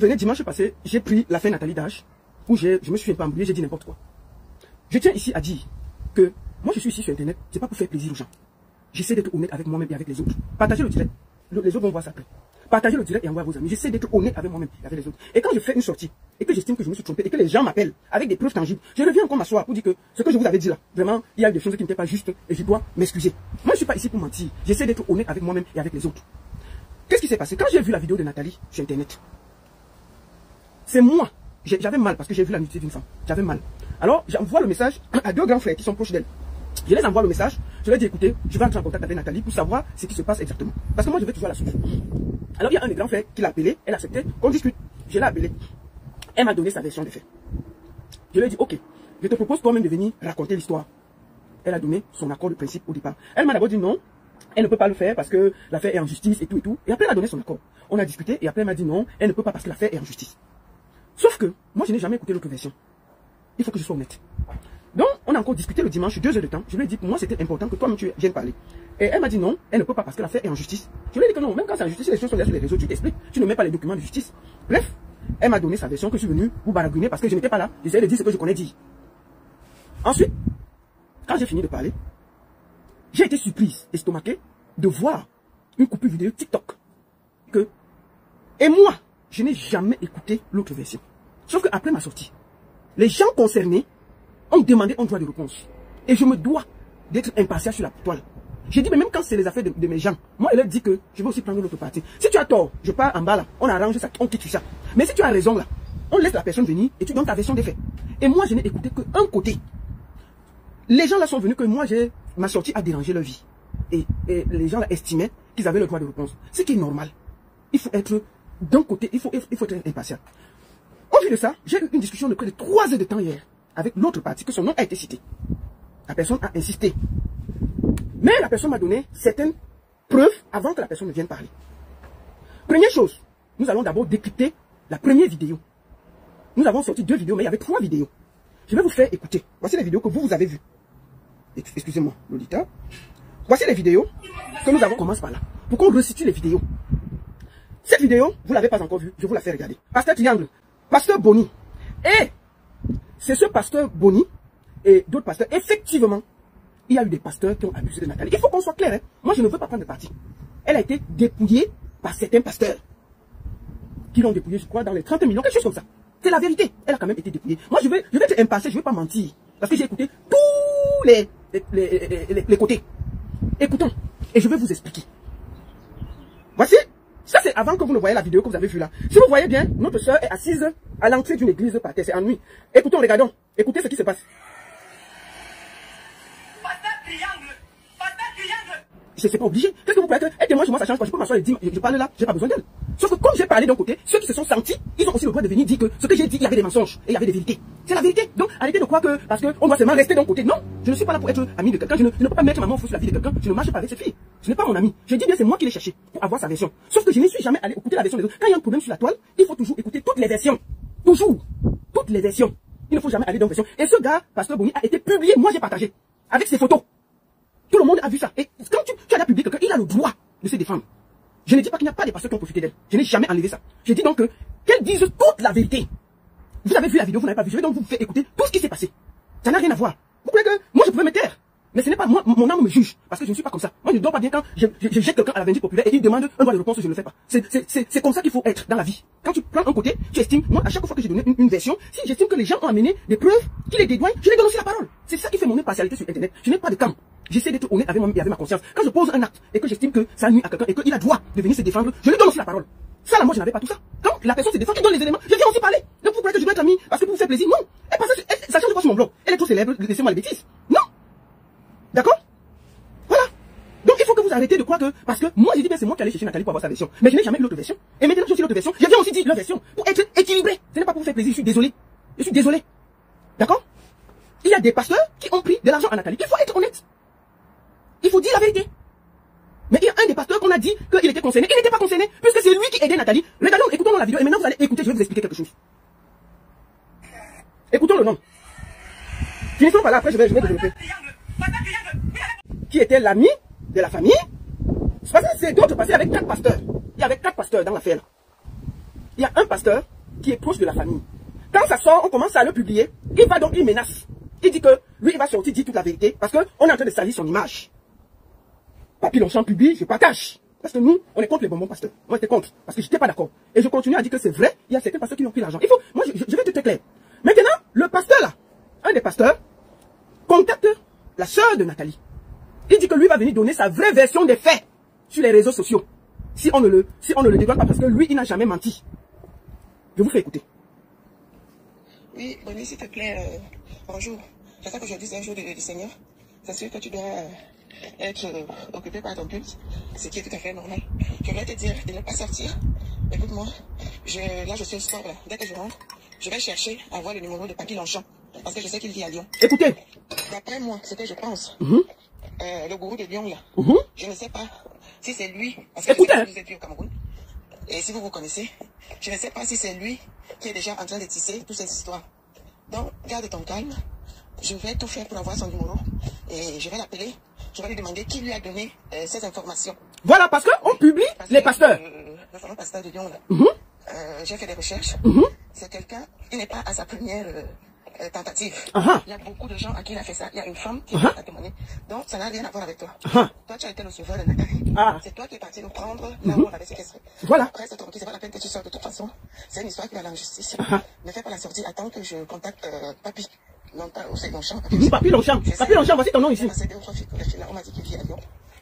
venez dimanche passé, j'ai pris l'affaire Nathalie Dash, où je me suis un peu embrouillé, j'ai dit n'importe quoi. Je tiens ici à dire que moi je suis ici sur Internet, c'est pas pour faire plaisir aux gens. J'essaie d'être honnête avec moi-même et avec les autres. Partagez le direct. Les autres vont voir ça après. Partagez le direct et envoyez à vos amis. J'essaie d'être honnête avec moi-même et avec les autres. Et quand je fais une sortie, et que j'estime que je me suis trompé, et que les gens m'appellent avec des preuves tangibles, je reviens encore m'asseoir pour dire que ce que je vous avais dit là, vraiment, il y a des choses qui n'étaient pas justes et je dois m'excuser. Moi, je ne suis pas ici pour mentir. J'essaie d'être honnête avec moi-même et avec les autres. Qu'est-ce qui s'est passé? Quand j'ai vu la vidéo de Nathalie sur Internet, c'est moi. J'avais mal parce que j'ai vu la nudité d'une femme. J'avais mal. Alors, j'envoie le message à deux grands frères qui sont proches d'elle. Je les envoie le message, je leur dis écoutez, je vais entrer en contact avec Nathalie pour savoir ce qui se passe exactement. Parce que moi je vais toujours à la source. Alors il y a un des grands frères qui l'a appelé, elle acceptait qu'on discute. Je l'ai appelé. Elle m'a donné sa version des faits. Je lui ai dit ok, je te propose toi-même de venir raconter l'histoire. Elle a donné son accord de principe au départ. Elle m'a d'abord dit non, elle ne peut pas le faire parce que l'affaire est en justice et tout et tout. Et après elle a donné son accord. On a discuté et après elle m'a dit non, elle ne peut pas parce que l'affaire est en justice. Sauf que moi je n'ai jamais écouté l'autre version. Il faut que je sois honnête. Donc, on a encore discuté le dimanche, 2 heures de temps. Je lui ai dit, pour moi, c'était important que toi-même tu viennes parler. Et elle m'a dit non, elle ne peut pas parce que l'affaire est en justice. Je lui ai dit que non, même quand c'est en justice, les choses sont là sur les réseaux, tu t'expliques. Tu ne mets pas les documents de justice. Bref, elle m'a donné sa version que je suis venu vous baragouiner parce que je n'étais pas là. J'essayais de dire ce que je connais dire. Ensuite, quand j'ai fini de parler, j'ai été surprise, estomaquée, de voir une coupure vidéo TikTok. Et moi, je n'ai jamais écouté l'autre version. Sauf qu'après ma sortie, les gens concernés ont demandé un droit de réponse. Et je me dois d'être impartial sur la toile. J'ai dit, mais même quand c'est les affaires de mes gens, moi, elle a dit que je vais aussi prendre l'autre partie. Si tu as tort, je pars en bas là, on arrange ça, on quitte ça. Mais si tu as raison là, on laisse la personne venir et tu donnes ta version des faits. Et moi, je n'ai écouté qu'un côté. Les gens là sont venus que moi, ma sortie a dérangé leur vie. Et les gens là estimaient qu'ils avaient le droit de réponse. Ce qui est normal. Il faut être d'un côté, il faut être impartial. Au vu de ça, j'ai eu une discussion de près de 3 heures de temps hier avec l'autre partie que son nom a été cité. La personne a insisté. Mais la personne m'a donné certaines preuves avant que la personne ne vienne parler. Première chose, nous allons d'abord décrypter la première vidéo. Nous avons sorti 2 vidéos, mais il y avait 3 vidéos. Je vais vous faire écouter. Voici les vidéos que vous avez vues. Excusez-moi, l'auditeur. Voici les vidéos que nous avons. On commence par là. Pour qu'on resitue les vidéos. Cette vidéo, vous ne l'avez pas encore vue, je vous la fais regarder. Pasteur Triangle, Pasteur Boni. Et c'est ce pasteur Boni et d'autres pasteurs. Effectivement, il y a eu des pasteurs qui ont abusé de Nathalie. Il faut qu'on soit clair. Hein. Moi, je ne veux pas prendre de parti. Elle a été dépouillée par certains pasteurs. Qui l'ont dépouillée, je crois, dans les 30 millions, quelque chose comme ça. C'est la vérité. Elle a quand même été dépouillée. Moi, je vais être impartial, je ne vais pas mentir. Parce que j'ai écouté tous les côtés. Écoutons. Et je vais vous expliquer. Voici. Ça, c'est avant que vous ne voyez la vidéo que vous avez vue là. Si vous voyez bien, notre soeur est assise à l'entrée d'une église par terre. C'est en nuit. Écoutons, regardons. Écoutez ce qui se passe. Je ne sais pas obligé. Qu'est-ce que vous pouvez être? Elle témoigne sur moi, ça change pas. Je peux m'asseoir et dire, je parle là, j'ai pas besoin d'elle. Sauf que comme j'ai parlé d'un côté, ceux qui se sont sentis, ils ont aussi le droit de venir dire que ce que j'ai dit, il y avait des mensonges et il y avait des vérités. C'est la vérité. Donc, arrêtez de croire que parce qu'on doit seulement rester d'un côté. Non, je ne suis pas là pour être ami de quelqu'un. Je ne peux pas mettre ma main au feu sur la vie de quelqu'un. Je ne marche pas avec cette fille. Ce n'est pas mon ami. Je dis bien, c'est moi qui l'ai cherché pour avoir sa version. Sauf que je ne suis jamais allé écouter la version des autres. Quand il y a un problème sur la toile, il faut toujours écouter toutes les versions. Toujours. Toutes les versions. Il ne faut jamais aller dans une version. Et ce gars, Pasteur Boni, a été publié. Moi, j'ai partagé. Avec ses photos. Tout le monde a vu ça. Et quand tu as publié quelqu'un, il a le droit de se défendre. Je ne dis pas qu'il n'y a pas des pasteurs qui ont profité d'elle. Je n'ai jamais enlevé ça. Je dis donc qu'elle dise toute la vérité. Vous avez vu la vidéo, vous n'avez pas vu. Je vais donc vous faire écouter tout ce qui s'est passé. Ça n'a rien à voir. Vous croyez que moi je pouvais me taire? Mais ce n'est pas moi, mon âme me juge. Parce que je ne suis pas comme ça. Moi je ne dors pas bien quand je jette quelqu'un à la vindicte populaire et il demande un droit de réponse, je ne le fais pas. C'est comme ça qu'il faut être dans la vie. Quand tu prends un côté, tu estimes, moi à chaque fois que j'ai donné une version, si j'estime que les gens ont amené des preuves qui les dédouanent, je les donne aussi la parole. C'est ça qui fait mon impartialité sur Internet. Je n'ai pas de camp. J'essaie d'être honnête avec moi-même et avec ma conscience. Quand je pose un acte et que j'estime que ça nuit à quelqu'un et qu'il a droit de venir se défendre, je lui donne aussi la parole. Ça là, moi je n'avais pas tout ça. Quand la personne se défend, il donne les éléments, je viens aussi parler. Donc vous croyez que je dois être ami parce que pour vous faire plaisir? Non. Ça change pas sur mon blog. Elle est trop célèbre, laissez-moi les bêtises. Non. D'accord? Voilà. Donc il faut que vous arrêtez de croire que, parce que moi j'ai dit bien c'est moi qui allais chercher Nathalie pour avoir sa version. Mais je n'ai jamais eu l'autre version. Et maintenant j'ai aussi l'autre version. Je viens aussi dire leur version pour être équilibré. Ce n'est pas pour vous faire plaisir, je suis désolé. Je suis désolé. D'accord? Il y a des pasteurs qui ont pris de l'argent à Nathalie. Il faut être honnête. Il faut dire la vérité. Mais il y a un des pasteurs qu'on a dit qu'il était concerné. Il n'était pas concerné, puisque c'est lui qui aidait Nathalie. Regardons, écoutons la vidéo. Et maintenant vous allez écouter, je vais vous expliquer quelque chose. Écoutons le nom. Finissons par là, après je vais développer. Qui était l'ami de la famille. C'est d'autres pasteurs avec 4 pasteurs. Il y avait 4 pasteurs dans l'affaire là. il y a un pasteur qui est proche de la famille. Quand ça sort, on commence à le publier. Il va donc, il menace. Il dit que lui, il va sortir, dire toute la vérité, parce qu'on est en train de salir son image. Papy Longchamp publie, je partage. Parce que nous, on est contre les bonbons pasteurs. Moi, j'étais contre, parce que j'étais pas d'accord. Et je continue à dire que c'est vrai, il y a certains pasteurs qui ont pris l'argent. Il faut, moi, je vais tout être clair. Maintenant, le pasteur là, un des pasteurs, contacte la sœur de Nathalie. Il dit que lui va venir donner sa vraie version des faits sur les réseaux sociaux. Si on ne le dévoile pas, parce que lui, il n'a jamais menti. Je vous fais écouter. Oui, Bonnie, s'il te plaît, bonjour. J'espère qu'aujourd'hui c'est un jour du Seigneur. C'est sûr que tu dois être occupé par ton culte, ce qui est tout à fait normal. Je voulais te dire de ne pas sortir. Écoute-moi, là je suis au sport là. Dès que je rentre, je vais chercher à avoir le numéro de Papy Longchamp, parce que je sais qu'il vit à Lyon. Écoutez. D'après moi, ce que je pense, le gourou de Lyon là, je ne sais pas si c'est lui, parce que écoutez, vous êtes au Cameroun, et si vous vous connaissez, je ne sais pas si c'est lui qui est déjà en train de tisser toutes ces histoires. Donc, garde ton calme. Je vais tout faire pour avoir son numéro. Et je vais l'appeler. Je vais lui demander qui lui a donné ces informations. Voilà, parce qu'on publie les pasteurs. Le fameux pasteur de Lyon, là. J'ai fait des recherches. C'est quelqu'un qui n'est pas à sa première tentative. Il y a beaucoup de gens à qui il a fait ça. Il y a une femme qui a témoigné. Donc, ça n'a rien à voir avec toi. Toi, tu as été le sauveur de Nathalie. C'est toi qui es parti nous prendre là où on avait séquestré. Voilà. Après, c'est pas la peine que tu sors de toute façon. C'est une histoire qui va aller en justice. Ne fais pas la sortie. Attends que je contacte Papy. Non, pas au Longchamp. Papy Longchamp. Papy Longchamp, voici ton nom ici. On m'a dit qu'il vit à Lyon.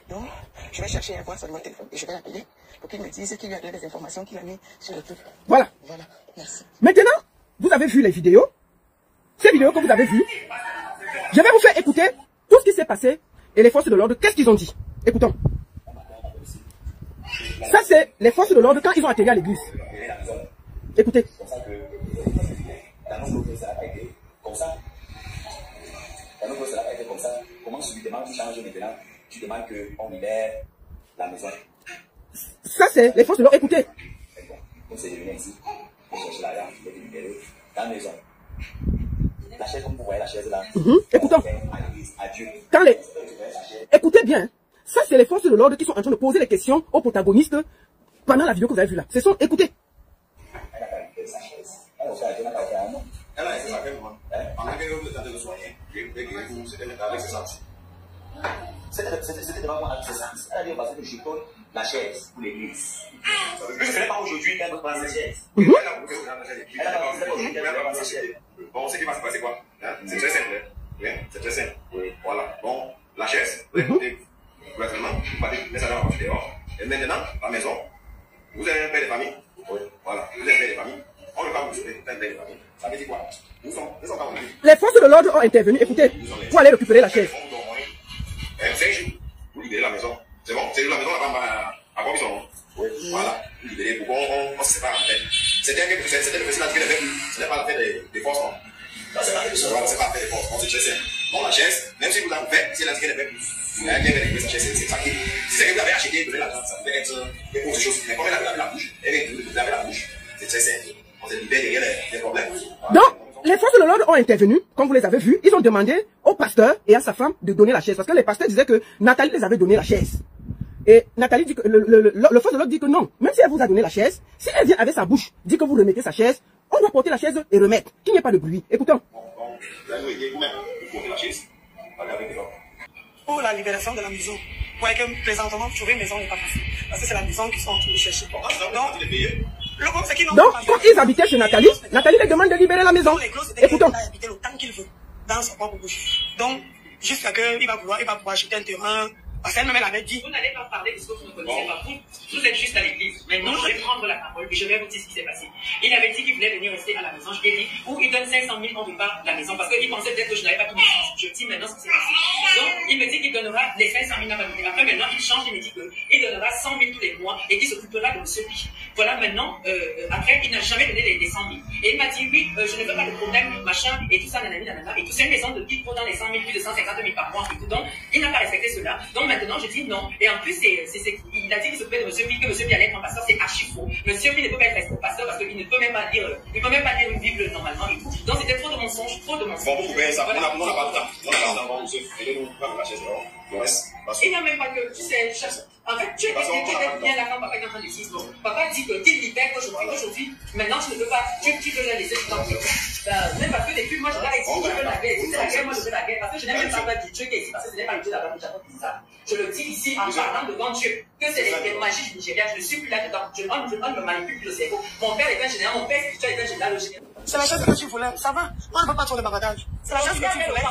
Donc, je vais chercher à voir son numéro de téléphone et je vais l'appeler pour qu'il me dise qu'il lui a donné des informations qu'il a mis sur le truc. Voilà. Voilà. Merci. Maintenant, vous avez vu les vidéos. Ces vidéos que vous avez vues. Je vais vous faire écouter tout ce qui s'est passé et les forces de l'ordre, qu'est-ce qu'ils ont dit. Écoutons. Ça, c'est les forces de l'ordre quand ils ont atterri à l'église. Écoutez. Comme ça. Cela a été comme ça. Comment subitement tu changes maintenant? Tu demandes qu'on libère la maison. Ça, c'est les forces de l'ordre. Écoutez. Comme c'est devenu ici, on cherche l'argent, il est libéré. Dans la maison. La chaise, comme vous voyez la chaise là. Écoutons. Adieu. Écoutez bien. Ça, c'est les forces de l'ordre qui sont en train de poser les questions aux protagonistes pendant la vidéo que vous avez vue là. Ce sont, écoutez. C'était devant moi, c'est-à-dire parce que je donne la chaise pour l'église. Ce n'est pas aujourd'hui qu'elle doit prendre la chaise. Bon, ce qui va se passer quoi? C'est très simple. C'est très simple. Voilà. Bon, la chaise, vous écoutez gouvernement, vous partez, mais ça va partir dehors. Et maintenant, la maison, vous avez un père de famille. Voilà, vous avez un père de famille. On ne peut pas vous sauver, un père de famille. Ça veut dire quoi? Nous sommes pas venus. Les forces de l'ordre ont intervenu. Écoutez, pour aller récupérer la chaise. 5 jours, vous libérez la maison. C'est bon, c'est la maison à quoi ils sont. Voilà, vous libérez pour qu'on se sépare en fait. C'était le président qui l'avait vu. Ce n'est pas l'affaire des forces, non. C'est pas l'affaire des forces. On se chasse. Bon, la chaise, même si vous l'avez fait, c'est l'indiqué l'avait vu. Vous avez bien réglé sa chaise, c'est ça qui. Si c'est que vous avez acheté, vous avez l'argent, ça devait être autre chose. Mais comme elle avait la bouche, vous avez la bouche. C'est très simple. On se libère derrière les problèmes. Donc, les forces de l'ordre ont intervenu, comme vous les avez vus. Ils ont demandé au pasteur et à sa femme de donner la chaise. Parce que les pasteurs disaient que Nathalie les avait donné la chaise. Et Nathalie dit que le force de l'ordre dit que non. Même si elle vous a donné la chaise, si elle vient avec sa bouche, dit que vous remettez sa chaise, on doit porter la chaise et remettre. Qu'il n'y ait pas de bruit. Écoutons. Pour la libération de la maison, vous voyez que présentement, trouver une maison n'est pas facile. Parce que c'est la maison qu'ils sont en train de chercher. Donc, quand ils habitaient chez Nathalie, Nathalie les demande de libérer la maison. Écoutons. Habiter le temps qu'il veut, dans son propre bouche. Donc, jusqu'à qu'il va pouvoir acheter un terrain. Parce qu'elle-même, elle avait dit. Vous n'allez pas parler de ce que vous ne connaissez pas. Vous êtes juste à l'église. Maintenant, je vais prendre la parole et je vais vous dire ce qui s'est passé. Il avait dit qu'il voulait venir rester à la maison. Je lui ai dit, où il donne 500 000, on ne pas la maison. Parce qu'il pensait peut-être que je n'avais pas tout mis. Je dis maintenant ce qui s'est passé. Donc, il me dit qu'il donnera les 500 000 à ma maison. Après, maintenant, il change, il me dit qu'il donnera 100 000 tous les mois et qu'il s'occupera de monsieur Pi. Voilà, maintenant, après, il n'a jamais donné les 100 000. Et il m'a dit, oui, je ne veux pas de problème, machin, et tout ça, nanani, nanana. Et tout, c'est une maison de Pi pour dans les 100 000, plus de 150 000 par mois. Et tout. Donc, il n'a pas respecté cela. Donc, maintenant, je dis non. Et en plus, il a dit qu'il s'occupait de monsieur Pi, que monsieur Pi allait être un pasteur, c'est archi faux. Monsieur Pi ne peut pas être pasteur parce qu'il ne peut même pas lire, une Bible normalement et tout. Donc, c'était trop de mon mensonges, trop de mensonges. Bon, vous pouvez ça. On n'a pas de temps. On n'a pas de temps. Aidez-nous à la chaise. Le reste, il n'y a même pas que, tu sais, en fait, tu es bien là quand papa est en train de dire, bon, papa dit que qu'il libère aujourd'hui, maintenant tu ne peux pas, tu veux la laisser tout en place. Même parce que depuis, moi je dois dire, je veux la guerre, si c'est la guerre, moi je veux la guerre, parce que je n'aime même pas du Dieu qui est ici, parce que ce n'est pas le Dieu d'Abraham qui dit ça. Je le dis ici en parlant devant Dieu, que c'est les magies du Nigeria, je ne suis plus là-dedans, je ne me manipule plus le cerveau. Mon père est un général, mon père spirituel est un général, le général. C'est la chose que tu voulais, ça va. Moi, je ne veux pas trop de bavardage. C'est la chose que tu voulais.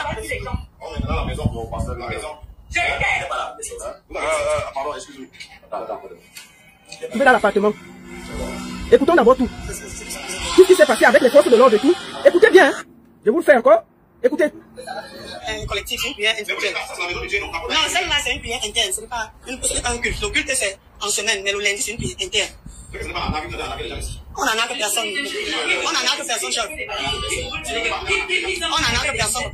On est dans la maison pour passer de la maison. Je vais Pardon, excuse-moi. Attends. Tu vas dans l'appartement. Écoutons d'abord tout. Tout ce qui s'est passé avec les forces de l'ordre et tout. Écoutez bien. Hein. Je vous le fais encore. Écoutez. Un collectif, une prière individuelle. Non, celle-là, c'est une prière interne. Ce n'est pas un culte. Le culte, c'est en semaine, mais le lundi, c'est une prière interne. On en a que personne. On en a que personne, chef. On en a que personne.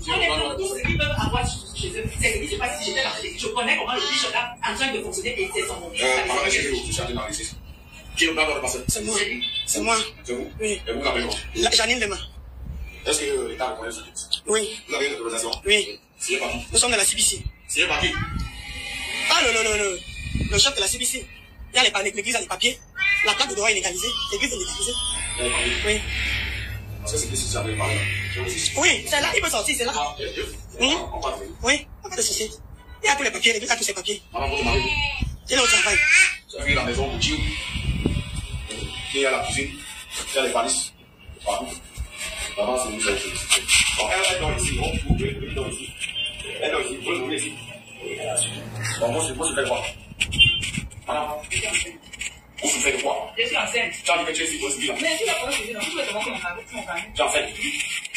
Je connais comment le biche là en train de fonctionner et c'est son nom. Qui est le plan de passer? C'est moi. C'est moi. C'est vous? Oui. Et vous l'avez comment? Janine Lema. Est-ce que l'État reconnaît ce titre? Oui. Vous avez une autorisation? Oui. Signé par qui? Nous sommes de la CBC. Signé par qui? Ah, le chef de la CBC. Il y a l'église, a les papiers. La plaque de droit est légalisée. L'église est légalisée. Oui. Parce que c'est que si j'avais parlé. Oui, c'est là, il peut sortir, c'est là. Oui, pas de souci. Il y a tous les papiers, l'église a tous ses papiers. Madame, votre mari? Il est au travail. Tu as vu la maison de Dieu? Il y a la cuisine, il y a les palisses. Partout. Là-bas, c'est une chose. Donc, elle dort ici, vous pouvez dormir ici. Elle dort ici, vous pouvez dormir ici. Donc, moi, je fais quoi? Madame, vous faites quoi? Je suis enceinte. Tu as dit que tu es ici, vous êtes là. Mais si la police dit non, tu veux te montrer mon famille. Tu es enceinte.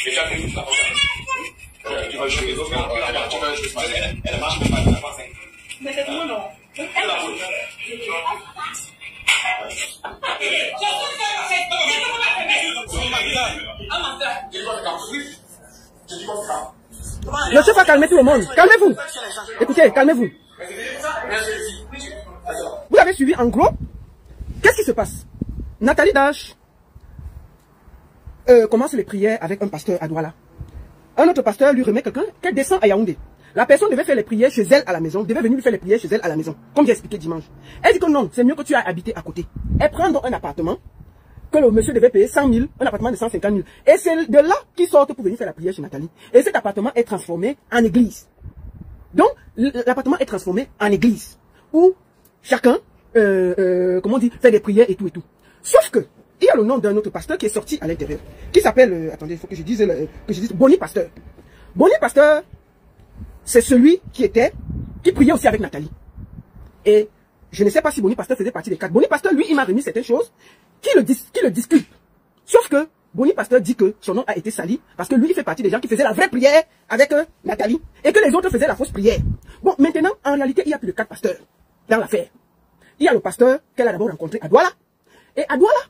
Et tu as pris la porte. Tu vas jouer les autres, elle marche même pas, elle n'a pas 5. Mais c'est moi non. Elle a voulu. Le chef va calmer tout le monde. Calmez-vous. Écoutez, calmez-vous. Vous l'avez suivi en gros. Qu'est-ce qui se passe? Nathalie Dash commence les prières avec un pasteur à Douala. Un autre pasteur lui remet quelqu'un qu'elle descend à Yaoundé. La personne devait faire les prières chez elle à la maison, devait venir lui faire les prières chez elle à la maison, comme j'ai expliqué dimanche. Elle dit que non, c'est mieux que tu ailles habiter à côté. Elle prend donc un appartement que le monsieur devait payer 100 000, un appartement de 150 000. Et c'est de là qu'ils sortent pour venir faire la prière chez Nathalie. Et cet appartement est transformé en église. Donc, l'appartement est transformé en église, où chacun, comment on dit, fait des prières et tout et tout. Sauf que, il y a le nom d'un autre pasteur qui est sorti à l'intérieur, qui s'appelle, attendez, il faut que je dise Bonnie Pasteur. Bonnie Pasteur, c'est celui qui priait aussi avec Nathalie. Et je ne sais pas si Bonnie Pasteur faisait partie des 4. Bonnie Pasteur, lui, il m'a remis certaines choses qui le disculpent. Sauf que Bonnie Pasteur dit que son nom a été sali parce que lui, il fait partie des gens qui faisaient la vraie prière avec Nathalie et que les autres faisaient la fausse prière. Bon, maintenant, en réalité, il y a plus de 4 pasteurs dans l'affaire. Il y a le pasteur qu'elle a d'abord rencontré à Douala. Et à Douala,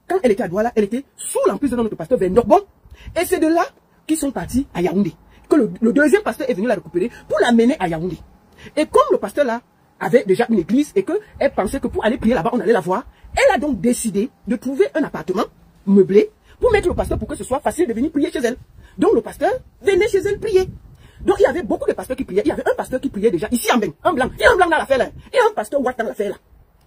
quand elle était à Douala, elle était sous l'emprise de notre pasteur vers Norbon. Et c'est de là qu'ils sont partis à Yaoundé. Que le deuxième pasteur est venu la récupérer pour l'amener à Yaoundé. Et comme le pasteur là avait déjà une église et qu'elle pensait que pour aller prier là-bas, on allait la voir, elle a donc décidé de trouver un appartement meublé pour mettre le pasteur pour que ce soit facile de venir prier chez elle. Donc le pasteur venait chez elle prier. Donc il y avait beaucoup de pasteurs qui priaient. Il y avait un pasteur qui priait déjà ici en Beng, un blanc. Il y a un blanc dans l'affaire là. Il y a un pasteur white dans l'affaire là.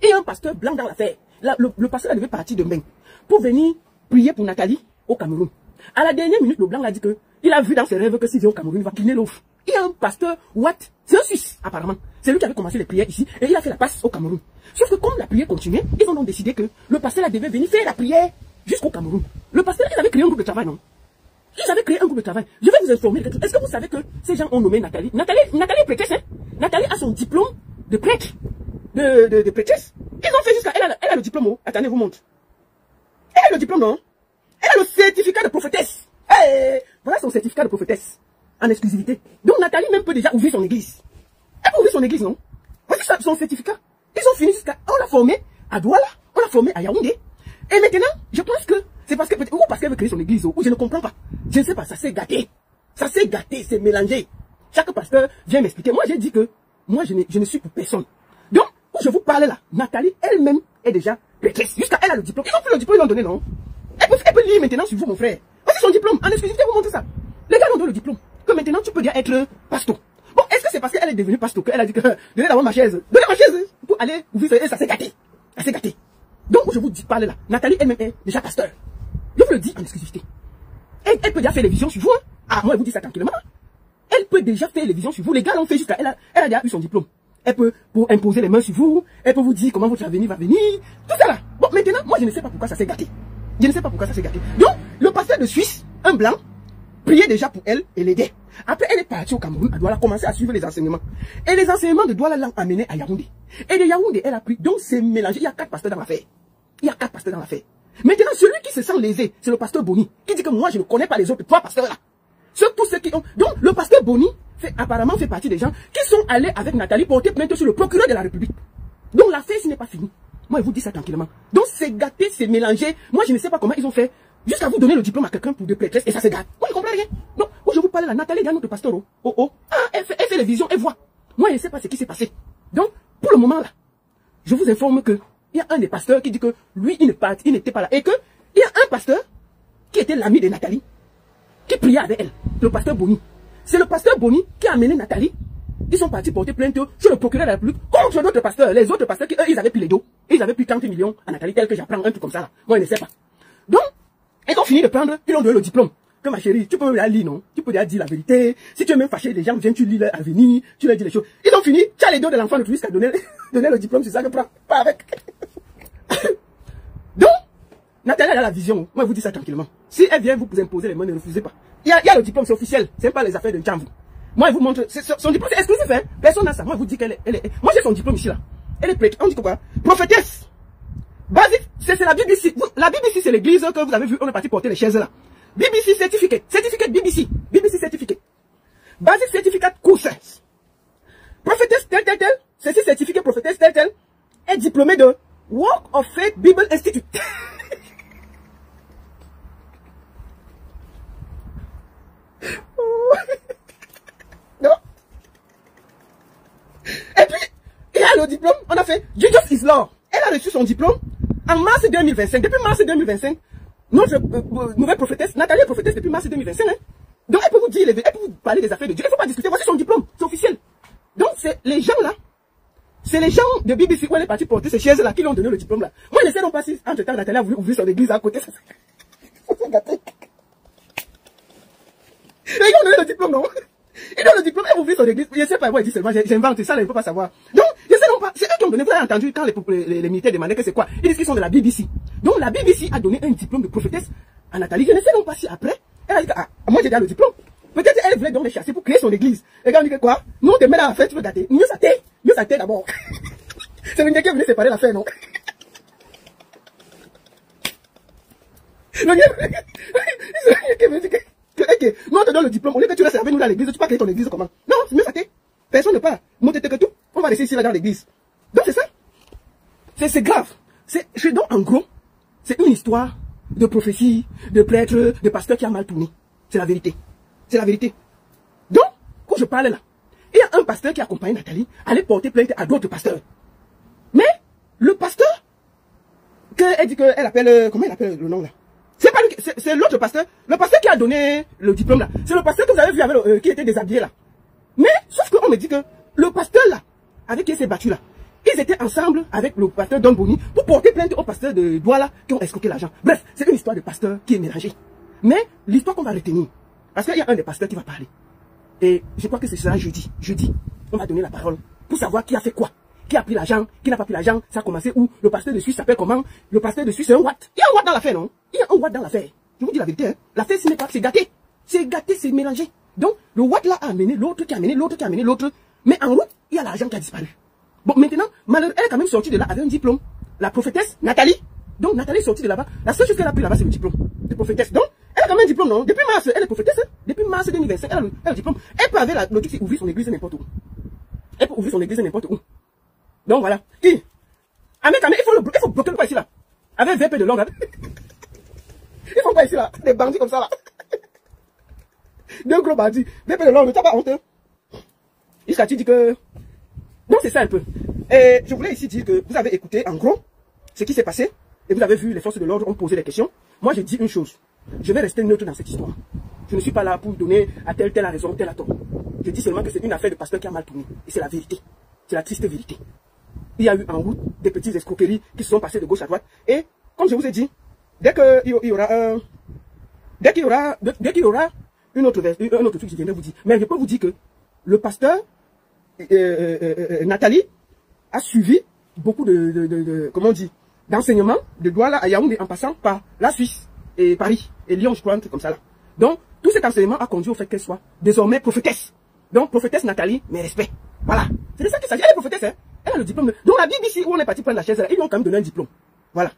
Et un pasteur blanc dans l'affaire. Le pasteur là devait partir de Beng pour venir prier pour Nathalie au Cameroun. À la dernière minute, le blanc a dit que il a vu dans ses rêves que s'il vient au Cameroun, il va cleaner l'offre. Il y a un pasteur white, c'est un Suisse apparemment. C'est lui qui avait commencé les prières ici et il a fait la passe au Cameroun. Sauf que comme la prière continuait, ils ont donc décidé que le pasteur là devait venir faire la prière jusqu'au Cameroun. Le pasteur, ils avaient créé un groupe de travail, non? Ils avaient créé un groupe de travail. Je vais vous informer. Est-ce que vous savez que ces gens ont nommé Nathalie? Nathalie est prêtresse, hein? Nathalie a son diplôme de prêtre, de prêtresse. Ils ont fait jusqu'à, elle a le diplôme, oh. Attendez, vous montre. Elle a le diplôme, non? Elle a le certificat de prophétesse. Hey, voilà son certificat de prophétesse. En exclusivité. Donc Nathalie même peut déjà ouvrir son église. Elle peut ouvrir son église, non? Voici son certificat. Ils ont fini jusqu'à, on l'a formé à Douala, on l'a formé à Yaoundé. Et maintenant, je pense que c'est parce que, ou parce qu'elle veut créer son église, ou je ne comprends pas. Je ne sais pas, ça s'est gâté. Ça s'est gâté, c'est mélangé. Chaque pasteur vient m'expliquer. Moi, j'ai dit que, moi, je ne suis pour personne. Donc, où je vous parle là, Nathalie elle-même est déjà prêtresse. Jusqu'à elle a le diplôme. Ils ont pris le diplôme, ils l'ont donné, non? Elle peut lire maintenant sur vous, mon frère. dit son diplôme. En exclusivité, vous montrez ça. Les gars ont donné le diplôme. Que maintenant, tu peux déjà être pasteur. Bon, est-ce que c'est parce qu'elle est devenue pasteur qu'elle a dit que donnez d'abord ma chaise. Donnez ma chaise pour aller ouvrir et ça s'est gâté. Ça s'est gâté. Donc, je vous dis, parle là. Nathalie elle-même est déjà pasteur. Je vous le dis en exclusivité. Elle peut déjà faire les visions sur vous. Hein. Ah, moi, je vous dis ça tranquillement. Elle peut déjà faire les visions sur vous. Les gars l'ont fait jusqu'à elle a déjà eu son diplôme. Elle peut pour imposer les mains sur vous. Elle peut vous dire comment votre avenir va venir. Tout ça là. Bon, maintenant, moi, je ne sais pas pourquoi ça s'est gâté. Je ne sais pas pourquoi ça s'est gâté. Donc, le pasteur de Suisse, un blanc, priait déjà pour elle et l'aidait. Après, elle est partie au Cameroun, à Douala, commencer à suivre les enseignements. Et les enseignements de Douala l'ont amenée à Yaoundé. Et de Yaoundé, elle a pris. Donc, c'est mélangé. Il y a 4 pasteurs dans l'affaire. Il y a 4 pasteurs dans l'affaire. Maintenant, celui qui se sent lésé, c'est le pasteur Boni, qui dit que moi, je ne connais pas les autres 3 pasteurs là. Tous ceux qui ont. Donc, le pasteur Boni apparemment fait partie des gens qui sont allés avec Nathalie porter plainte sur le procureur de la République. Donc, l'affaire, ce n'est pas fini. Moi, je vous dis ça tranquillement. Donc, c'est gâté, c'est mélangé. Moi, je ne sais pas comment ils ont fait. Jusqu'à vous donner le diplôme à quelqu'un pour de prêtresse et ça se gâte. Moi, je ne comprends rien. Non, moi, je vous parle là. Nathalie, il y a notre pasteur. Ah, elle fait les visions, elle voit. Moi, je ne sais pas ce qui s'est passé. Donc, pour le moment là, je vous informe que il y a un des pasteurs qui dit que lui, il n'était pas là. Et que il y a un pasteur qui était l'ami de Nathalie, qui priait avec elle. Le pasteur Boni. C'est le pasteur Boni qui a amené Nathalie. Ils sont partis porter plainte sur le procureur de la République contre d'autres pasteurs. Les autres pasteurs qui, eux, ils avaient pris les dos. Ils avaient pris 30 millions à Nathalie, tel que j'apprends un truc comme ça là. Moi, je ne sais pas. Donc, ils ont fini de prendre, ils ont donné le diplôme. Que ma chérie, tu peux la lire, non? Tu peux déjà dire la vérité. Si tu es même fâché, les gens viennent, tu lis leur avenir, tu leur dis les choses. Ils ont fini, tu as les dos de l'enfant de Christ qui a donné le diplôme, c'est ça que prends. Pas avec. Donc, Nathalie a la vision. Moi, je vous dis ça tranquillement. Si elle vient vous imposer les mains, ne refusez pas. Il y a le diplôme, c'est officiel. C'est pas les affaires de Djambu. Moi, je vous montre. Son diplôme, c'est exclusif, hein. Personne n'a ça. Moi, je vous dis qu'elle est. Moi, j'ai son diplôme ici, là. Elle est prête. On dit quoi? Prophétesse. Basique. C'est la BBC. La BBC, c'est l'église que vous avez vu. On est parti porter les chaises, là. BBC certificate. Certificate BBC. BBC certificate. Basic certificate courses. Prophétesse, tel. Ceci certificat prophétesse, tel. Est diplômé de Walk of Faith Bible Institute. Non. Et puis, il y a le diplôme, on a fait Jesus is Lord. Elle a reçu son diplôme en mars 2025. Depuis mars 2025, notre nouvelle prophétesse, Nathalie est prophétesse depuis mars 2025. Hein. Donc, elle peut vous dire, elle peut vous parler des affaires de Dieu. Il ne faut pas discuter. Voici son diplôme, c'est officiel. Donc, c'est les gens là. C'est les gens de BBC où elle est partie porter ces chaises là qui lui ont donné le diplôme là. Moi, je ne sais pas si entre temps Nathalie a voulu ouvrir son église à côté. C'est gâté. Ils ont donné le diplôme, non? Ils donnent le diplôme et ouvrir son église. Je ne sais pas, moi, je dis seulement, j'invente ça, là, je ne peux pas savoir. Donc, je ne sais non pas. C'est eux qui ont donné. Vous avez entendu quand les militaires demandaient que c'est quoi? Ils disent qu'ils sont de la BBC. Donc, la BBC a donné un diplôme de prophétesse à Nathalie. Je ne sais non pas si après, elle a dit que, ah, moi, j'ai déjà le diplôme. Peut-être elle voulait donc les chasser pour créer son église. Les gars, on dit que quoi? Nous, on te met dans l'affaire, tu veux gâter. Mieux ça t'est d'abord. C'est le gars qui est venu séparer l'affaire, non? Le gars qui est venu dire que, nous on te donne le diplôme, au lieu que tu restes avec nous dans l'église, tu peux créer ton église comment? Non, c'est mieux ça t'est. Personne ne parle. Monte que tout. On va laisser ici là dans l'église. Donc c'est ça. C'est grave. Donc en gros, c'est une histoire de prophétie, de prêtre, de pasteur qui a mal tourné. C'est la vérité. C'est la vérité. Donc, quand je parle là, il y a un pasteur qui accompagne Nathalie à aller porter plainte à d'autres pasteurs. Mais, le pasteur, elle dit qu'elle appelle, comment elle appelle le nom là? C'est pas lui, c'est l'autre pasteur, le pasteur qui a donné le diplôme là. C'est le pasteur que vous avez vu avec qui était déshabillé là. Mais, sauf qu'on me dit que le pasteur là, avec qui il s'est battu là, ils étaient ensemble avec le pasteur Don Boni pour porter plainte au pasteur de Douala qui ont escroqué l'argent. Bref, c'est une histoire de pasteur qui est mélangée. Mais, l'histoire qu'on va retenir, parce qu'il y a un des pasteurs qui va parler. Et je crois que c'est ça jeudi. Jeudi, on va donner la parole pour savoir qui a fait quoi. Qui a pris l'argent, qui n'a pas pris l'argent, ça a commencé où? Le pasteur de Suisse s'appelle comment? Le pasteur de Suisse, c'est un watt. Il y a un watt dans l'affaire, non? Il y a un watt dans l'affaire. Je vous dis la vérité, hein. L'affaire, ce n'est pas, c'est gâté. C'est gâté, c'est mélangé. Donc, le watt là a amené l'autre, qui a amené l'autre, qui a amené l'autre. Mais en route, il y a l'argent qui a disparu. Bon, maintenant, malheureusement, elle est quand même sortie de là avec un diplôme. La prophétesse, Nathalie. Donc, Nathalie est sortie de là-bas. La seule chose qu'elle a pris là-bas, c'est le diplôme de prophétesse. Donc, elle a quand même un diplôme, non? Depuis mars, elle est prophétesse, hein? Depuis mars 2025, elle a le diplôme. Elle peut avoir le truc, c'est ouvrir son église n'importe où. Elle peut ouvrir son église n'importe où. Donc voilà. Qui? Ahmed, il faut bloquer le quoi ici là. Avec VP de l'ordre. Ils font pas ici là. Des bandits comme ça là. Deux gros bandits. VP de l'ordre, t'as pas honte. Jusqu'à tu dis que. Donc c'est ça un peu. Et je voulais ici dire que vous avez écouté en gros ce qui s'est passé. Et vous avez vu les forces de l'ordre ont posé des questions. Moi je dis une chose. je vais rester neutre dans cette histoire. Je ne suis pas là pour donner à tel la raison, tel à tort. Je dis seulement que c'est une affaire de pasteur qui a mal tourné. Et c'est la vérité. C'est la triste vérité. Il y a eu en route des petites escroqueries qui se sont passées de gauche à droite. Et, comme je vous ai dit, dès qu'il y aura un autre truc, je viendrai vous dire. Mais je peux vous dire que le pasteur Nathalie a suivi beaucoup comment on dit, d'enseignements de Douala à Yaoundé en passant par la Suisse et Paris et Lyon, je crois, un truc comme ça là. Donc, tout cet enseignement a conduit au fait qu'elle soit désormais prophétesse. Donc, prophétesse Nathalie, mes respects. Voilà. C'est de ça qu'il s'agit. Elle est prophétesse, hein. Elle a le diplôme. Donc, la BBC où on est parti prendre la chaise, là, ils lui ont quand même donné un diplôme. Voilà.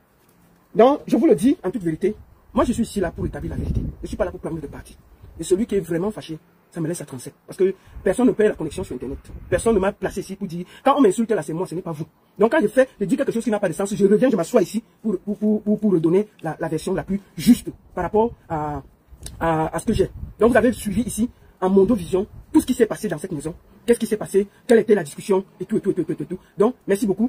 Donc, je vous le dis en toute vérité. Moi, je suis ici là pour établir la vérité. Je ne suis pas là pour prendre de parti. Et celui qui est vraiment fâché, ça me laisse à 37. Parce que personne ne paye la connexion sur Internet. Personne ne m'a placé ici pour dire, quand on m'insulte là, c'est moi, ce n'est pas vous. Donc, quand je dis quelque chose qui n'a pas de sens, je reviens, je m'assois ici pour redonner la version la plus juste par rapport à ce que j'ai. Donc, vous avez suivi ici, en Mondovision, tout ce qui s'est passé dans cette maison. Qu'est-ce qui s'est passé? Quelle était la discussion? Et tout. Donc, merci beaucoup.